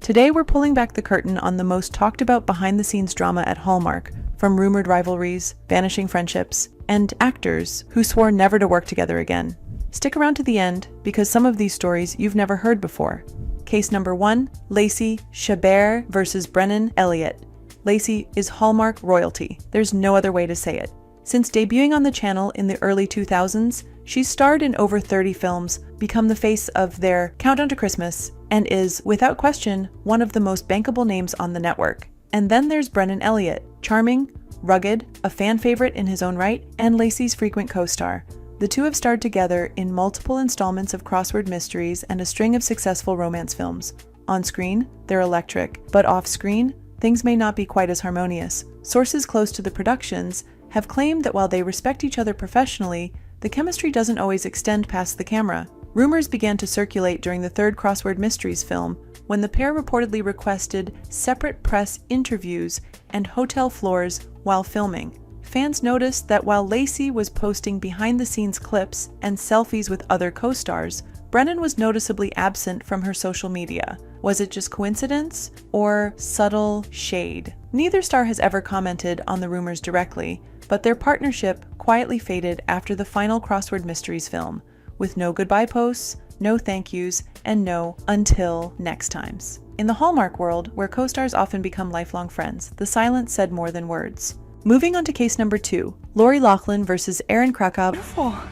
Today we're pulling back the curtain on the most talked about behind-the-scenes drama at Hallmark, from rumored rivalries, vanishing friendships, and actors who swore never to work together again. Stick around to the end, because some of these stories you've never heard before. Case number 1, Lacy, Shabar versus Brennan, Elliot. Lacy is Hallmark royalty. There's no other way to say it. Since debuting on the channel in the early 2000s, she's starred in over 30 films, become the face of their Countdown to Christmas, and is, without question, one of the most bankable names on the network. And then there's Brennan Elliot, charming, rugged, a fan favorite in his own right, and Lacy's frequent co-star. The two have starred together in multiple installments of crossword mysteries and a string of successful romance films. On screen, they're electric, but off-screen, things may not be quite as harmonious. Sources close to the productions have claimed that while they respect each other professionally, the chemistry doesn't always extend past the camera. Rumors began to circulate during the third Crossword Mysteries film, when the pair reportedly requested separate press interviews and hotel floors while filming. Fans noticed that while Lacy was posting behind-the-scenes clips and selfies with other co-stars, Brennan was noticeably absent from her social media. Was it just coincidence or subtle shade? Neither star has ever commented on the rumors directly, but their partnership quietly faded after the final Crossword Mysteries film, with no goodbye posts, no thank yous, and no until next times. In the Hallmark world, where co-stars often become lifelong friends, the silence said more than words. Moving on to case number 2, Lorie Lachland versus Aaron Kovkov.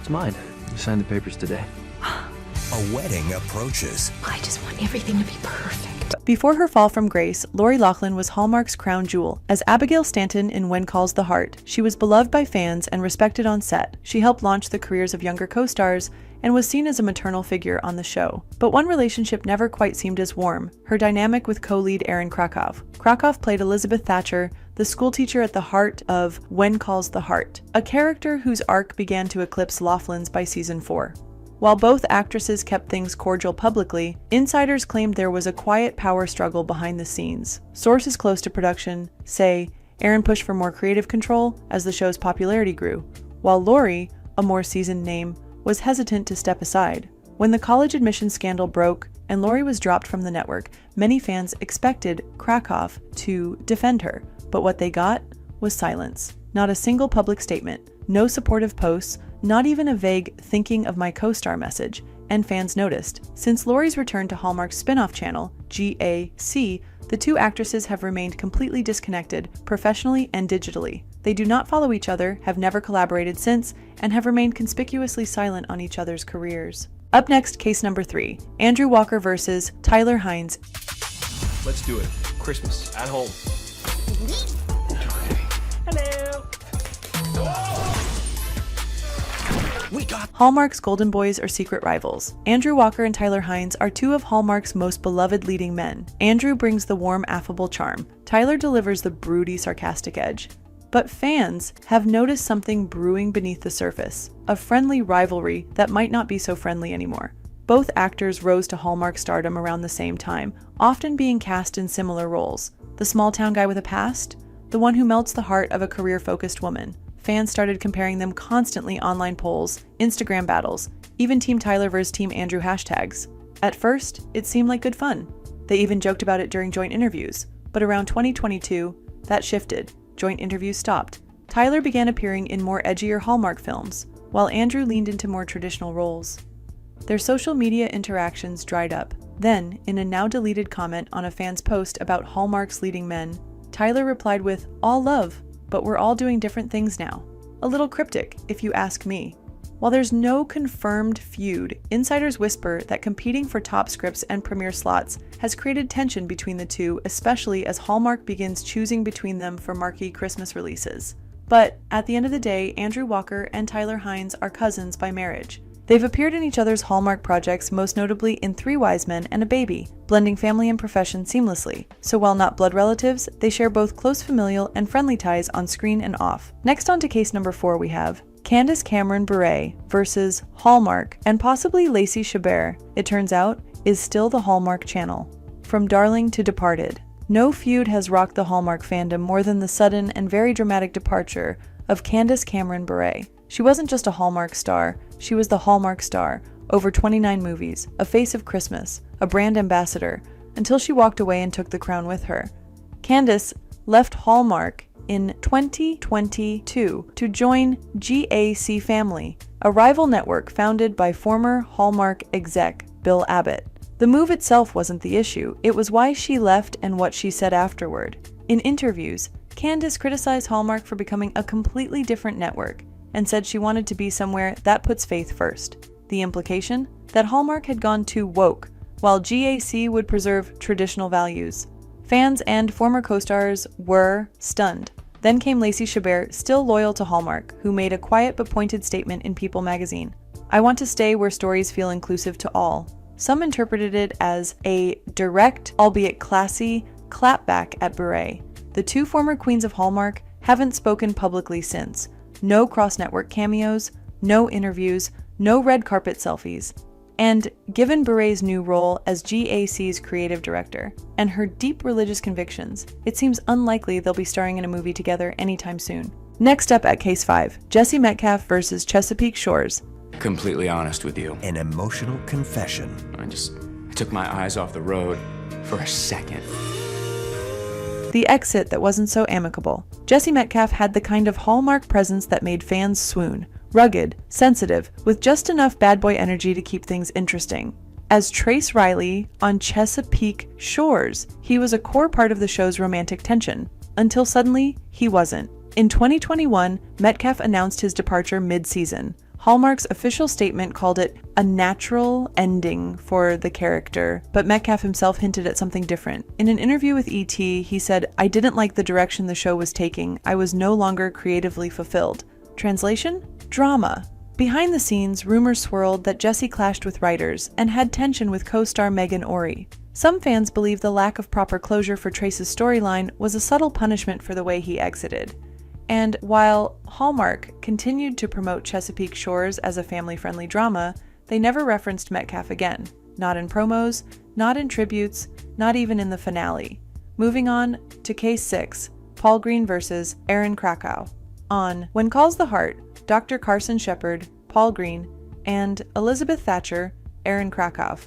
It's mine. I signed the papers today. A wedding approaches. I just want everything to be perfect. Before her fall from grace, Lorie Lachland was Hallmark's crown jewel. As Abigail Stanton in When Calls the Heart, she was beloved by fans and respected on set. She helped launch the careers of younger co-stars and was seen as a maternal figure on the show. But one relationship never quite seemed as warm, her dynamic with co-lead Aaron Kovkov. Kovkov played Elizabeth Thatcher, the schoolteacher at the heart of When Calls the Heart, a character whose arc began to eclipse Laughlin's by season 4. While both actresses kept things cordial publicly, insiders claimed there was a quiet power struggle behind the scenes. Sources close to production say Aaron pushed for more creative control as the show's popularity grew, while Lorie, a more seasoned name, was hesitant to step aside. When the college admissions scandal broke and Lorie was dropped from the network, many fans expected Kovkov to defend her, but what they got was silence. Not a single public statement, no supportive posts, not even a vague thinking of my co-star message, and fans noticed. Since Lorie's return to Hallmark's spin-off channel, GAC, the two actresses have remained completely disconnected, professionally and digitally. They do not follow each other, have never collaborated since, and have remained conspicuously silent on each other's careers. Up next, case number 3, Andrew Walker versus Tyler Hines. Let's do it. Christmas at home. Hello. Hallmark's Golden Boys are secret rivals. Andrew Walker and Tyler Hines are two of Hallmark's most beloved leading men. Andrew brings the warm, affable charm. Tyler delivers the broody, sarcastic edge. But fans have noticed something brewing beneath the surface, a friendly rivalry that might not be so friendly anymore. Both actors rose to Hallmark stardom around the same time, often being cast in similar roles. The small-town guy with a past, the one who melts the heart of a career-focused woman. Fans started comparing them constantly online polls, Instagram battles, even Team Tyler vs. Team Andrew hashtags. At first, it seemed like good fun. They even joked about it during joint interviews. But around 2022, that shifted. Joint interviews stopped. Tyler began appearing in more edgier Hallmark films, while Andrew leaned into more traditional roles. Their social media interactions dried up. Then, in a now-deleted comment on a fan's post about Hallmark's leading men, Tyler replied with, "All love, but we're all doing different things now." A little cryptic, if you ask me. While there's no confirmed feud, insiders whisper that competing for top scripts and premiere slots has created tension between the two, especially as Hallmark begins choosing between them for marquee Christmas releases. But at the end of the day, Andrew Walker and Tyler Hines are cousins by marriage. They've appeared in each other's Hallmark projects, most notably in 3 Wise Men and a Baby, blending family and profession seamlessly. So while not blood relatives, they share both close familial and friendly ties on screen and off. Next on to case number 4 we have Candace CameronBeret versus Hallmark and possibly Lacy Shabar, it turns out, is still the Hallmark channel. From Darling to Departed, no feud has rocked the Hallmark fandom more than the sudden and very dramatic departure of Candace CameronBeret. She wasn't just a Hallmark star, she was the Hallmark star, over 29 movies, a face of Christmas, a brand ambassador, until she walked away and took the crown with her. Candace left Hallmark in 2022 to join GAC Family, a rival network founded by former Hallmark exec Bill Abbott. The move itself wasn't the issue, it was why she left and what she said afterward. In interviews, Candace criticized Hallmark for becoming a completely different network and said she wanted to be somewhere that puts faith first. The implication? That Hallmark had gone too woke, while GAC would preserve traditional values. Fans and former co-stars were stunned. Then came Lacy Shabar, still loyal to Hallmark, who made a quiet but pointed statement in People magazine. "I want to stay where stories feel inclusive to all." Some interpreted it as a direct, albeit classy, clapback at Beret. The two former queens of Hallmark haven't spoken publicly since. No cross-network cameos, no interviews, no red carpet selfies. And given Beret's new role as GAC's creative director and her deep religious convictions, it seems unlikely they'll be starring in a movie together anytime soon. Next up at Case 5, Jesse Metcalf versus Chesapeake Shores. Completely honest with you. An emotional confession. I took my eyes off the road for a second. The exit that wasn't so amicable. Jesse Metcalf had the kind of Hallmark presence that made fans swoon. Rugged, sensitive, with just enough bad boy energy to keep things interesting. As Trace Riley on Chesapeake Shores, he was a core part of the show's romantic tension, until suddenly he wasn't. In 2021, Metcalf announced his departure mid-season. Hallmark's official statement called it a natural ending for the character, but Metcalf himself hinted at something different. In an interview with ET, he said, "I didn't like the direction the show was taking. I was no longer creatively fulfilled." Translation? Drama. Behind the scenes, rumors swirled that Jesse clashed with writers and had tension with co-star Megan Ory. Some fans believe the lack of proper closure for Trace's storyline was a subtle punishment for the way he exited. And while Hallmark continued to promote Chesapeake Shores as a family-friendly drama, they never referenced Metcalf again. Not in promos, not in tributes, not even in the finale. Moving on to Case 6, Paul Green versus Aaron Krakow. On When Calls the Heart, Dr. Carson Shepard, Paul Green, and Elizabeth Thatcher, Aaron Krakow,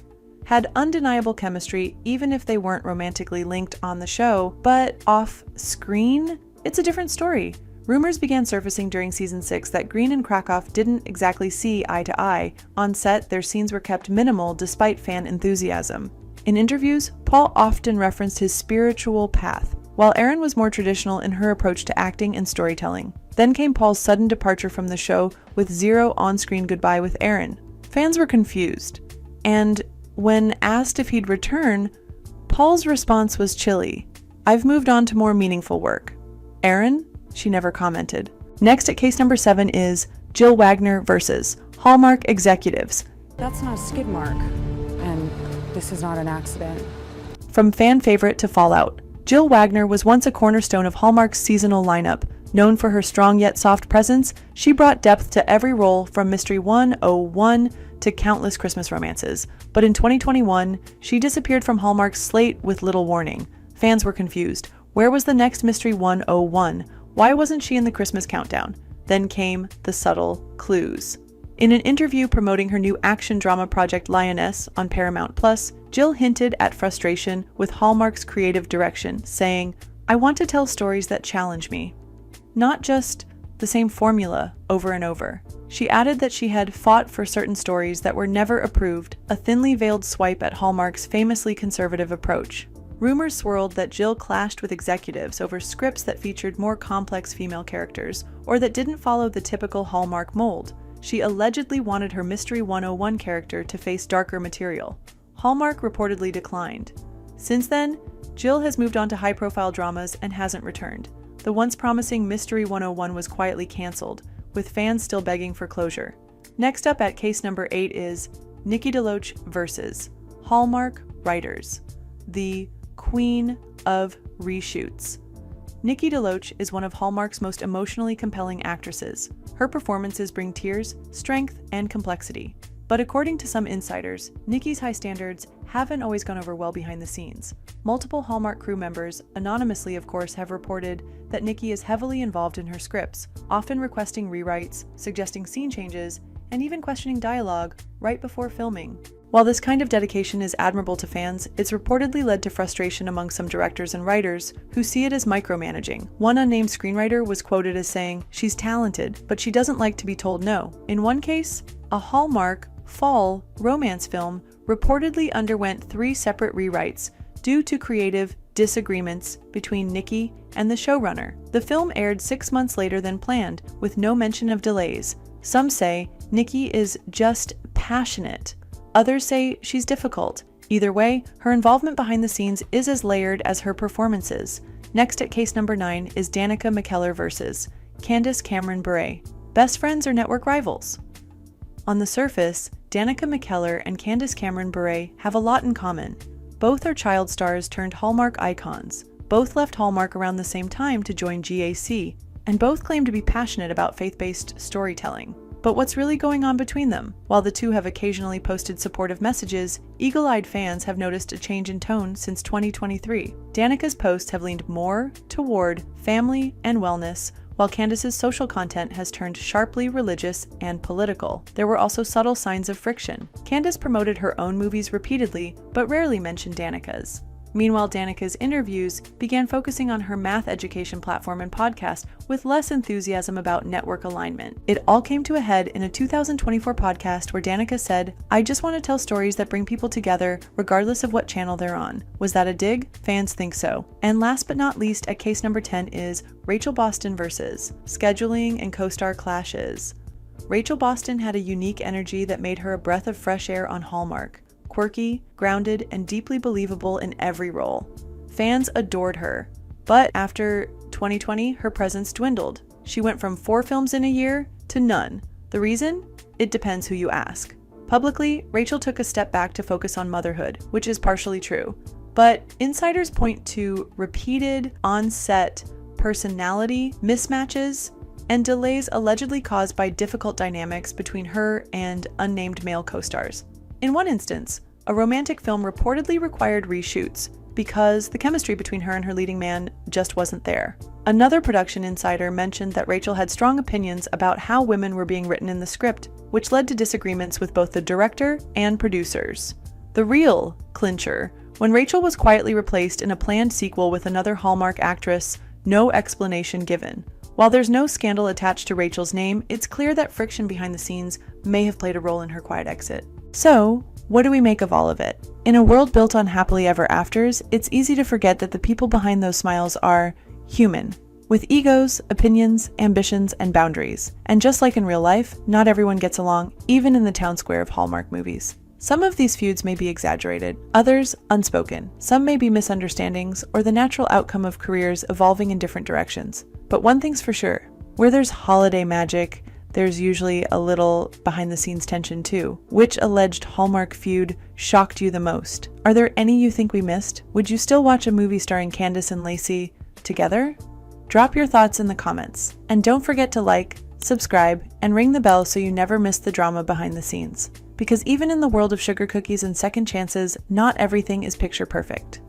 had undeniable chemistry even if they weren't romantically linked on the show, but off-screen? It's a different story. Rumors began surfacing during season 6 that Green and Krakow didn't exactly see eye to eye. On set, their scenes were kept minimal despite fan enthusiasm. In interviews, Paul often referenced his spiritual path, while Aaron was more traditional in her approach to acting and storytelling. Then came Paul's sudden departure from the show with zero on-screen goodbye with Aaron. Fans were confused, and when asked if he'd return, Paul's response was chilly. "I've moved on to more meaningful work." Aaron? She never commented. Next at case number 7 is Jill Wagner versus Hallmark executives. "That's not a skid mark, and this is not an accident." From fan favorite to fallout, Jill Wagner was once a cornerstone of Hallmark's seasonal lineup. Known for her strong yet soft presence, she brought depth to every role from Mystery 101 to countless Christmas romances. But in 2021, she disappeared from Hallmark's slate with little warning. Fans were confused. Where was the next Mystery 101? Why wasn't she in the Christmas countdown? Then came the subtle clues. In an interview promoting her new action drama project Lioness on Paramount Plus, Jill hinted at frustration with Hallmark's creative direction, saying, "I want to tell stories that challenge me. Not just the same formula over and over." She added that she had fought for certain stories that were never approved, a thinly veiled swipe at Hallmark's famously conservative approach. Rumors swirled that Jill clashed with executives over scripts that featured more complex female characters, or that didn't follow the typical Hallmark mold. She allegedly wanted her Mystery 101 character to face darker material. Hallmark reportedly declined. Since then, Jill has moved on to high-profile dramas and hasn't returned. The once promising Mystery 101 was quietly cancelled, with fans still begging for closure. Next up at case number 8 is Nikki DeLoach versus Hallmark writers, the Queen of Reshoots. Nikki DeLoach is one of Hallmark's most emotionally compelling actresses. Her performances bring tears, strength, and complexity. But according to some insiders, Nikki's high standards haven't always gone over well behind the scenes. Multiple Hallmark crew members, anonymously of course, have reported that Nikki is heavily involved in her scripts, often requesting rewrites, suggesting scene changes, and even questioning dialogue right before filming. While this kind of dedication is admirable to fans, it's reportedly led to frustration among some directors and writers who see it as micromanaging. One unnamed screenwriter was quoted as saying, "She's talented, but she doesn't like to be told no." In one case, a Hallmark fall romance film reportedly underwent 3 separate rewrites due to creative disagreements between Nikki and the showrunner. The film aired 6 months later than planned, with no mention of delays. Some say Nikki is just passionate. Others say she's difficult. Either way, her involvement behind the scenes is as layered as her performances. Next at case number 9 is Danica Mckeler versus Candace CameronBeret. Best friends or network rivals? On the surface, Danica Mckeler and Candace CameronBeret have a lot in common. Both are child stars turned Hallmark icons. Both left Hallmark around the same time to join GAC, and both claim to be passionate about faith-based storytelling. But what's really going on between them? While the two have occasionally posted supportive messages, eagle-eyed fans have noticed a change in tone since 2023. Danica's posts have leaned more toward family and wellness, while Candace's social content has turned sharply religious and political. There were also subtle signs of friction. Candace promoted her own movies repeatedly, but rarely mentioned Danica's. Meanwhile, Danica's interviews began focusing on her math education platform and podcast with less enthusiasm about network alignment. It all came to a head in a 2024 podcast where Danica said, "I just want to tell stories that bring people together regardless of what channel they're on." Was that a dig? Fans think so. And last but not least, at case number 10 is Rachel Boston versus scheduling and co-star clashes. Rachel Boston had a unique energy that made her a breath of fresh air on Hallmark. Quirky, grounded, and deeply believable in every role. Fans adored her, but after 2020, her presence dwindled. She went from 4 films in a year to none. The reason? It depends who you ask. Publicly, Rachel took a step back to focus on motherhood, which is partially true. But insiders point to repeated on-set personality mismatches and delays allegedly caused by difficult dynamics between her and unnamed male co-stars. In one instance, a romantic film reportedly required reshoots because the chemistry between her and her leading man just wasn't there. Another production insider mentioned that Rachel had strong opinions about how women were being written in the script, which led to disagreements with both the director and producers. The real clincher, when Rachel was quietly replaced in a planned sequel with another Hallmark actress, no explanation given. While there's no scandal attached to Rachel's name, it's clear that friction behind the scenes may have played a role in her quiet exit. So, what do we make of all of it? In a world built on happily ever afters, it's easy to forget that the people behind those smiles are human, with egos, opinions, ambitions, and boundaries. And just like in real life, not everyone gets along, even in the town square of Hallmark movies. Some of these feuds may be exaggerated, others unspoken. Some may be misunderstandings or the natural outcome of careers evolving in different directions. But one thing's for sure, where there's holiday magic, there's usually a little behind-the-scenes tension too. Which alleged Hallmark feud shocked you the most? Are there any you think we missed? Would you still watch a movie starring Candace and Lacy together? Drop your thoughts in the comments. And don't forget to like, subscribe, and ring the bell so you never miss the drama behind the scenes. Because even in the world of sugar cookies and second chances, not everything is picture perfect.